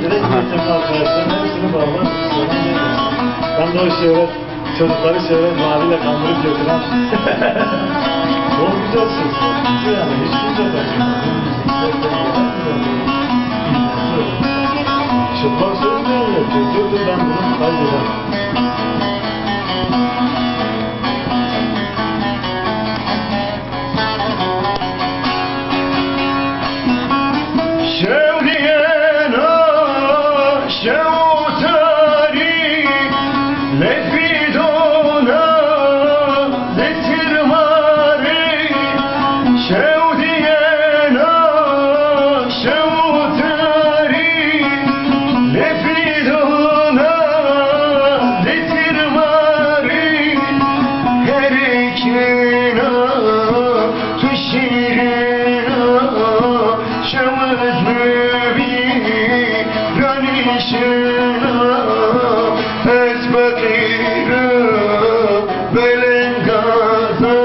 Direkt geçen arkadaşlarım hepsini bağlar. Ben de o şöyle çocukları şöyle maviyle kandırıp götüren. Çok güzel ses. Yani hiç kimse kaçırmaz. Çıplak söz ne yapıyor? Dur ben bunu kaydederim. Belen gaza,